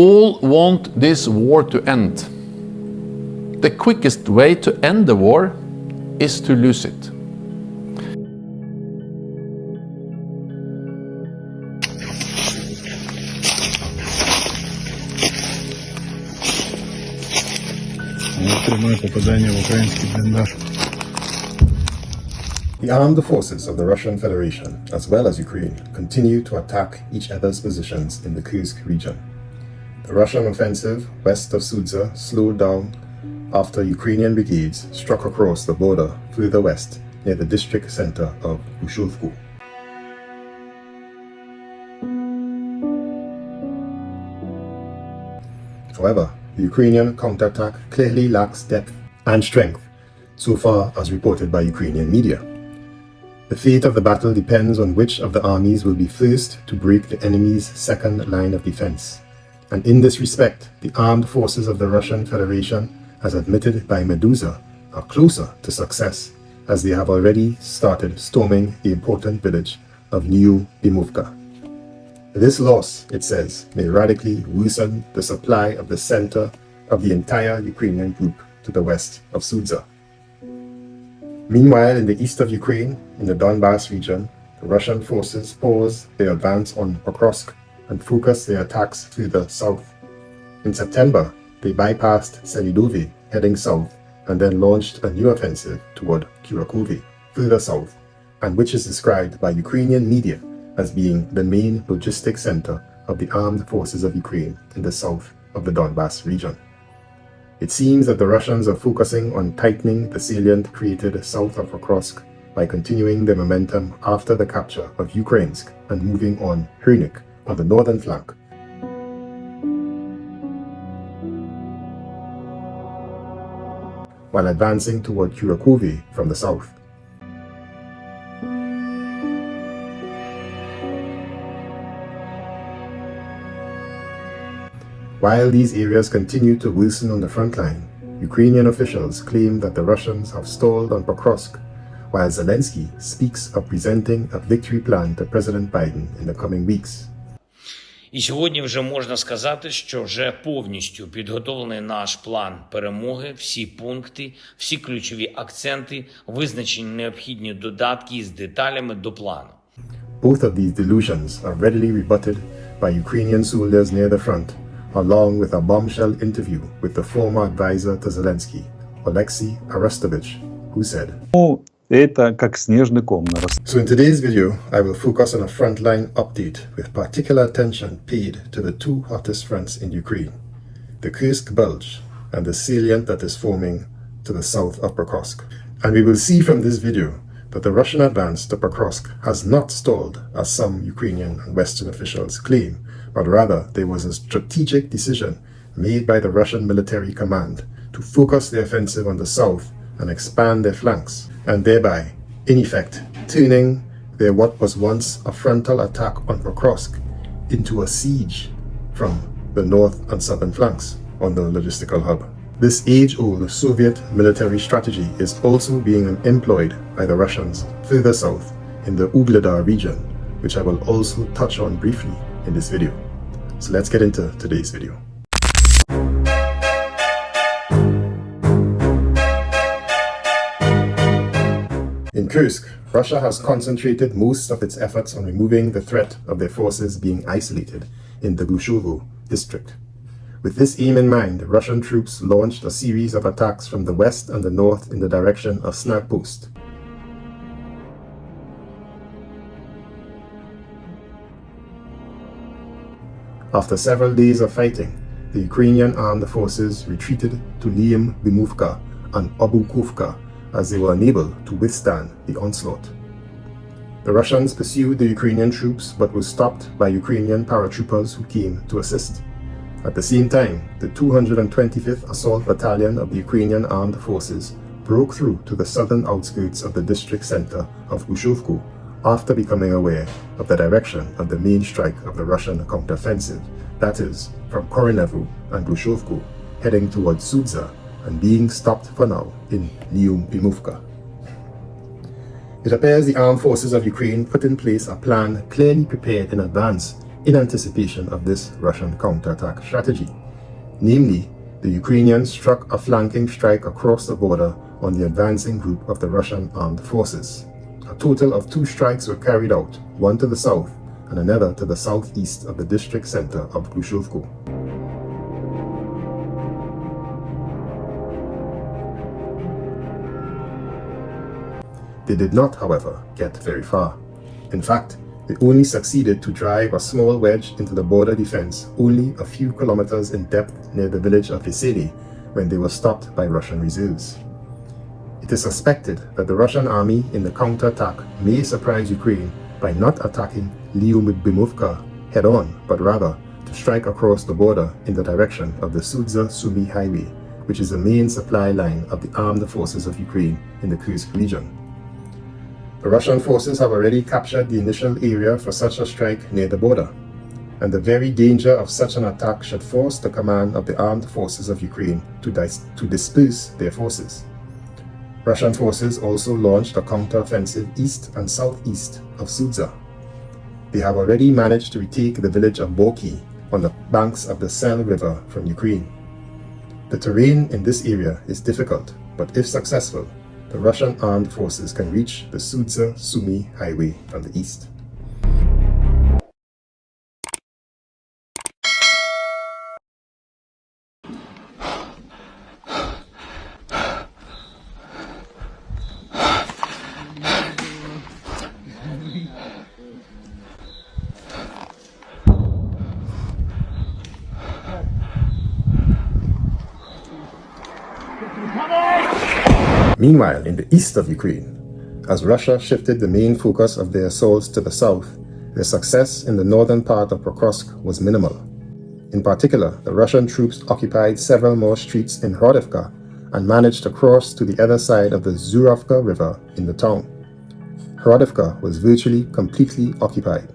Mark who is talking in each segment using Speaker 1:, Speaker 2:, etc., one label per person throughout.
Speaker 1: All want this war to end. The quickest way to end the war is to lose it.
Speaker 2: The armed forces of the Russian Federation, as well as Ukraine, continue to attack each other's positions in the Kursk region. The Russian offensive west of Sudza slowed down after Ukrainian brigades struck across the border further west near the district center of Kurakhove. However, the Ukrainian counterattack clearly lacks depth and strength, so far as reported by Ukrainian media. The fate of the battle depends on which of the armies will be first to break the enemy's second line of defense. And in this respect, the armed forces of the Russian Federation, as admitted by Medusa, are closer to success, as they have already started storming the important village of New Bimovka. This loss, it says, may radically worsen the supply of the center of the entire Ukrainian group to the west of Sudza. Meanwhile, in the east of Ukraine, in the Donbas region, the Russian forces paused their advance on Pokrovsk and focused their attacks further south. In September, they bypassed Selidove, heading south, and then launched a new offensive toward Kurakhove, further south, and which is described by Ukrainian media as being the main logistics center of the armed forces of Ukraine in the south of the Donbas region. It seems that the Russians are focusing on tightening the salient created south of Pokrovsk by continuing their momentum after the capture of Ukrainsk and moving on Hernik on the northern flank. While advancing toward Kurakhove from the south. While these areas continue to worsen on the front line, Ukrainian officials claim that the Russians have stalled on Pokrovsk, while Zelensky speaks of presenting a victory plan to President Biden in the coming weeks.
Speaker 3: І сьогодні вже можна сказати, що вже повністю підготовлений наш план перемоги, всі пункти, всі ключові акценти, визначені необхідні додатки з деталями до плану.
Speaker 2: Both of these delusions are readily rebutted by Ukrainian soldiers near the front, along with a bombshell interview with the former advisor to Zelensky, Oleksiy Arestovich, who said,
Speaker 4: Это как снежный ком нарастает.
Speaker 2: So in today's video, I will focus on a frontline update with particular attention paid to the two hottest fronts in Ukraine, the Kursk bulge and the salient that is forming to the south of Pokrovsk. And we will see from this video that the Russian advance to Pokrovsk has not stalled, as some Ukrainian and Western officials claim, but rather there was a strategic decision made by the Russian military command to focus the offensive on the south and expand their flanks, and thereby, in effect, turning their what was once a frontal attack on Pokrovsk into a siege from the north and southern flanks on the logistical hub. This age-old Soviet military strategy is also being employed by the Russians further south in the Ugledar region, which I will also touch on briefly in this video. So let's get into today's video. In Kursk, Russia has concentrated most of its efforts on removing the threat of their forces being isolated in the Kurakhove district. With this aim in mind, Russian troops launched a series of attacks from the west and the north in the direction of Snagpost. After several days of fighting, the Ukrainian armed forces retreated to New Bimovka and Obukovka as they were unable to withstand the onslaught. The Russians pursued the Ukrainian troops but were stopped by Ukrainian paratroopers who came to assist. At the same time, the 225th Assault Battalion of the Ukrainian Armed Forces broke through to the southern outskirts of the district center of Kurakhove after becoming aware of the direction of the main strike of the Russian counteroffensive, that is, from Kurakhove and Kurakhove, heading towards Sudza and being stopped for now in New Bimovka. It appears the armed forces of Ukraine put in place a plan clearly prepared in advance in anticipation of this Russian counterattack strategy. Namely, the Ukrainians struck a flanking strike across the border on the advancing group of the Russian armed forces. A total of 2 strikes were carried out, one to the south and another to the southeast of the district center of Kurakhove. They did not, however, get very far. In fact, they only succeeded to drive a small wedge into the border defense only a few kilometers in depth near the village of Vesely when they were stopped by Russian reserves. It is suspected that the Russian army in the counterattack may surprise Ukraine by not attacking Lyubimovka head-on, but rather to strike across the border in the direction of the Sudhza-Sumy highway, which is the main supply line of the armed forces of Ukraine in the Kursk region. The Russian forces have already captured the initial area for such a strike near the border, and the very danger of such an attack should force the command of the armed forces of Ukraine to disperse their forces. Russian forces also launched a counteroffensive east and southeast of Sudza. They have already managed to retake the village of Boki on the banks of the Sel River from Ukraine. The terrain in this area is difficult, but if successful, the Russian armed forces can reach the Sudza-Sumy highway from the east. Meanwhile, in the east of Ukraine, as Russia shifted the main focus of their assaults to the south, their success in the northern part of Pokrovsk was minimal. In particular, the Russian troops occupied several more streets in Hrodivka and managed to cross to the other side of the Zurovka River in the town. Hrodivka was virtually completely occupied.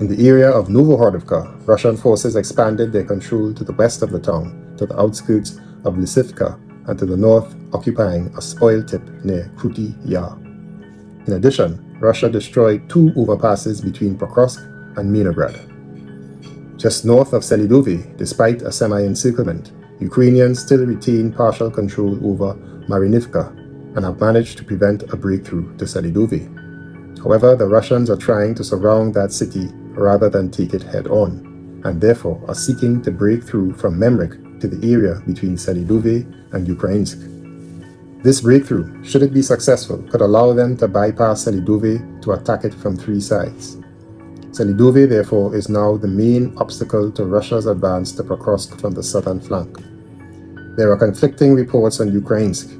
Speaker 2: In the area of Novohrodivka, Russian forces expanded their control to the west of the town, to the outskirts of Lysivka, and to the north, occupying a spoil tip near Kruty Yar. In addition, Russia destroyed 2 overpasses between Pokrovsk and Minograd. Just north of Selidove, despite a semi-encirclement, Ukrainians still retain partial control over Marinivka and have managed to prevent a breakthrough to Selidove. However, the Russians are trying to surround that city rather than take it head-on, and therefore are seeking to break through from Memrik to the area between Selidove and Ukrainsk. This breakthrough, should it be successful, could allow them to bypass Selidove to attack it from 3 sides. Selidove, therefore, is now the main obstacle to Russia's advance to Pokrovsk from the southern flank. There are conflicting reports on Ukrainsk.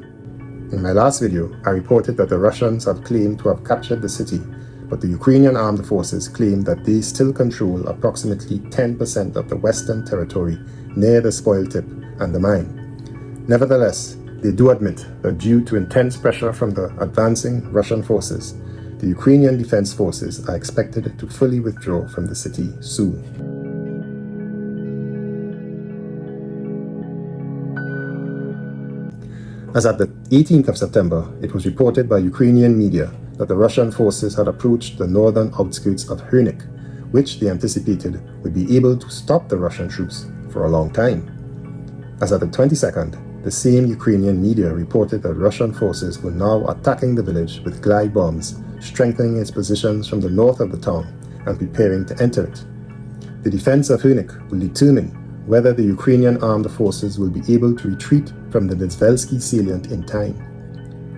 Speaker 2: In my last video, I reported that the Russians have claimed to have captured the city, but the Ukrainian armed forces claim that they still control approximately 10% of the western territory near the spoil tip and the mine. Nevertheless, they do admit that due to intense pressure from the advancing Russian forces, the Ukrainian defense forces are expected to fully withdraw from the city soon. As at the 18th of September, it was reported by Ukrainian media that the Russian forces had approached the northern outskirts of Hernik, which they anticipated would be able to stop the Russian troops for a long time. As at the 22nd, the same Ukrainian media reported that Russian forces were now attacking the village with glide bombs, strengthening its positions from the north of the town and preparing to enter it. The defense of Hernik will determine whether the Ukrainian armed forces will be able to retreat from the Nizhevelsky salient in time.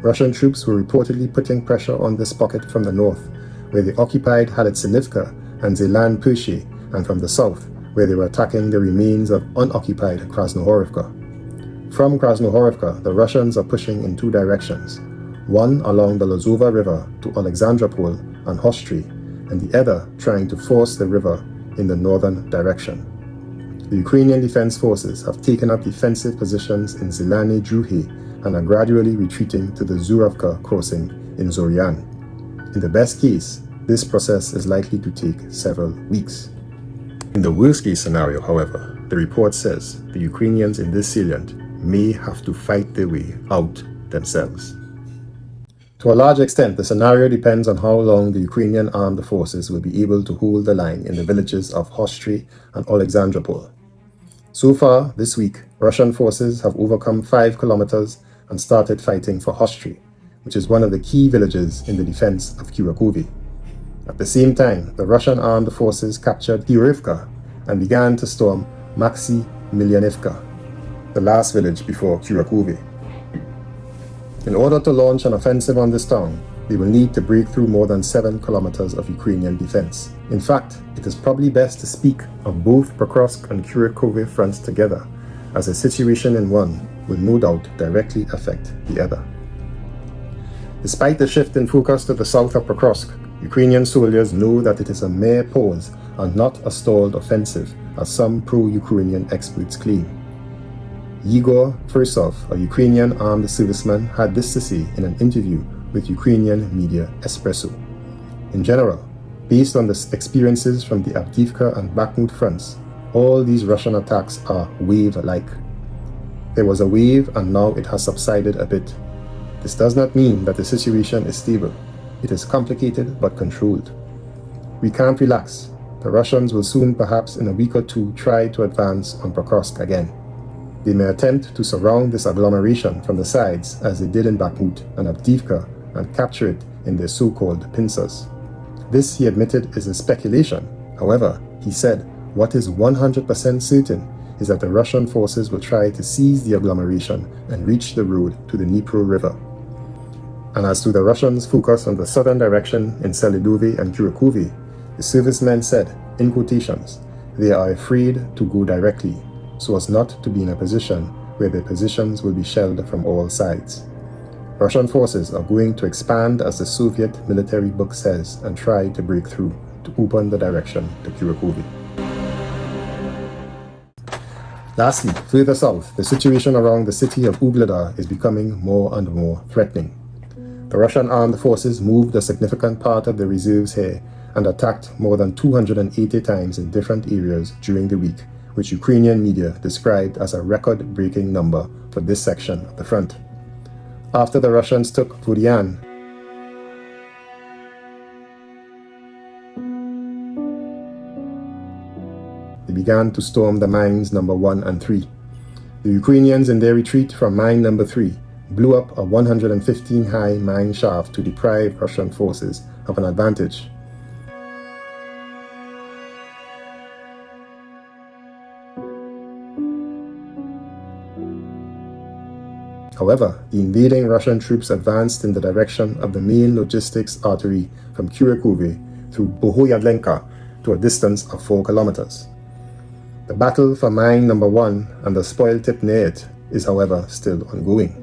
Speaker 2: Russian troops were reportedly putting pressure on this pocket from the north, where they occupied Halitsinivka and Zelan Pershe, and from the south, where they were attacking the remains of unoccupied Krasnohorivka. From Krasnohorivka, the Russians are pushing in 2 directions, one along the Lozova River to Alexandropol and Hostry, and the other trying to force the river in the northern direction. The Ukrainian defense forces have taken up defensive positions in Zelany Druhy and are gradually retreating to the Zurovka crossing in Zoryan. In the best case, this process is likely to take several weeks. In the worst case scenario, however, the report says the Ukrainians in this salient may have to fight their way out themselves. To a large extent, the scenario depends on how long the Ukrainian armed forces will be able to hold the line in the villages of Hostry and Alexandropol. So far, this week, Russian forces have overcome 5 kilometers and started fighting for Hostry, which is one of the key villages in the defense of Kurakhove. At the same time, the Russian armed forces captured Kirovka and began to storm Maximilianivka, the last village before Kurakhove. In order to launch an offensive on this town, they will need to break through more than 7 kilometers of Ukrainian defense. In fact, it is probably best to speak of both Pokrovsk and Kurakhove fronts together, as a situation in one will no doubt directly affect the other. Despite the shift in focus to the south of Pokrovsk, Ukrainian soldiers know that it is a mere pause and not a stalled offensive, as some pro-Ukrainian experts claim. Igor Fursov, a Ukrainian armed serviceman, had this to say in an interview with Ukrainian media Espresso. In general, based on the experiences from the Avdiivka and Bakhmut fronts, all these Russian attacks are wave-like. There was a wave and now it has subsided a bit. This does not mean that the situation is stable. It is complicated but controlled. We can't relax. The Russians will soon, perhaps in a week or two, try to advance on Pokrovsk again. They may attempt to surround this agglomeration from the sides as they did in Bakhmut and Avdiivka and capture it in their so-called pincers. This, he admitted, is a speculation. However, he said, what is 100% certain is that the Russian forces will try to seize the agglomeration and reach the road to the Dnipro River. And as to the Russians' focus on the southern direction in Selidove and Kurakhove, the servicemen said, in quotations, they are afraid to go directly, so as not to be in a position where their positions will be shelled from all sides. Russian forces are going to expand, as the Soviet military book says, and try to break through to open the direction to Kurakhove. Lastly, further south, the situation around the city of Ugledar is becoming more and more threatening. The Russian armed forces moved a significant part of the reserves here and attacked more than 280 times in different areas during the week, which Ukrainian media described as a record-breaking number for this section of the front. After the Russians took Vodian, they began to storm the mines number 1 and 3. The Ukrainians, in their retreat from mine number 3, blew up a 115-high mine shaft to deprive Russian forces of an advantage. However, the invading Russian troops advanced in the direction of the main logistics artery from Kurakhove through Bohoyadlenka to a distance of 4 kilometers. The battle for mine number 1 and the spoil tip near it is, however, still ongoing.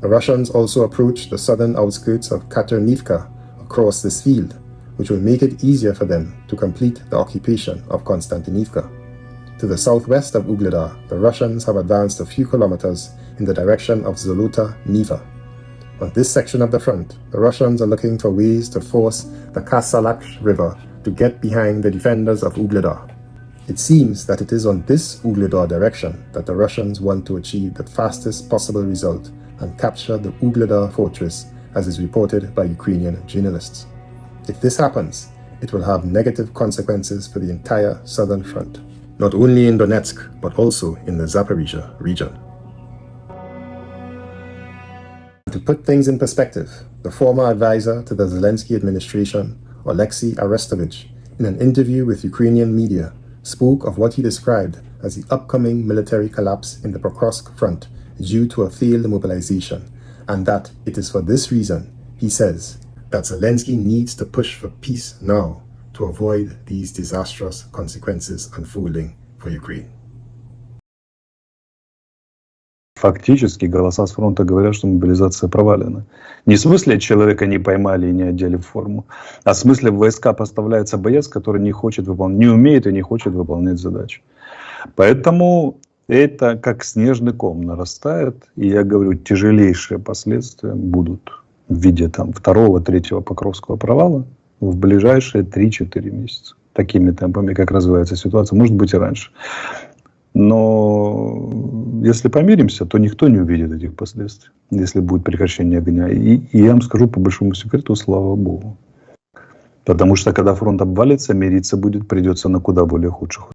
Speaker 2: The Russians also approached the southern outskirts of Katernivka across this field, which will make it easier for them to complete the occupation of Konstantinivka. To the southwest of Ugledar, the Russians have advanced a few kilometers in the direction of Zolota Niva. On this section of the front, the Russians are looking for ways to force the Kasalach River to get behind the defenders of Ugledar. It seems that it is on this Ugledar direction that the Russians want to achieve the fastest possible result and capture the Ugledar fortress, as is reported by Ukrainian journalists. If this happens, it will have negative consequences for the entire southern front, not only in Donetsk, but also in the Zaporizhia region. To put things in perspective, the former advisor to the Zelensky administration, Oleksiy Arestovich, in an interview with Ukrainian media, spoke of what he described as the upcoming military collapse in the Pokrovsk front due to a failed mobilization, and that it is for this reason, he says, that Zelensky needs to push for peace now to avoid these disastrous consequences unfolding for Ukraine.
Speaker 4: Фактически голоса с фронта говорят, что мобилизация провалена. Не в смысле человека не поймали и не одели в форму, а в смысле в войска поставляется боец, который не умеет и не хочет выполнять задачу. Поэтому это как снежный ком нарастает, и я говорю, тяжелейшие последствия будут в виде там 2-3 Покровского провала в ближайшие 3-4 месяца. Такими темпами, как развивается ситуация, может быть и раньше. Но если помиримся, то никто не увидит этих последствий, если будет прекращение огня. И я вам скажу по большому секрету, слава Богу. Потому что когда фронт обвалится, мириться придется на куда более худших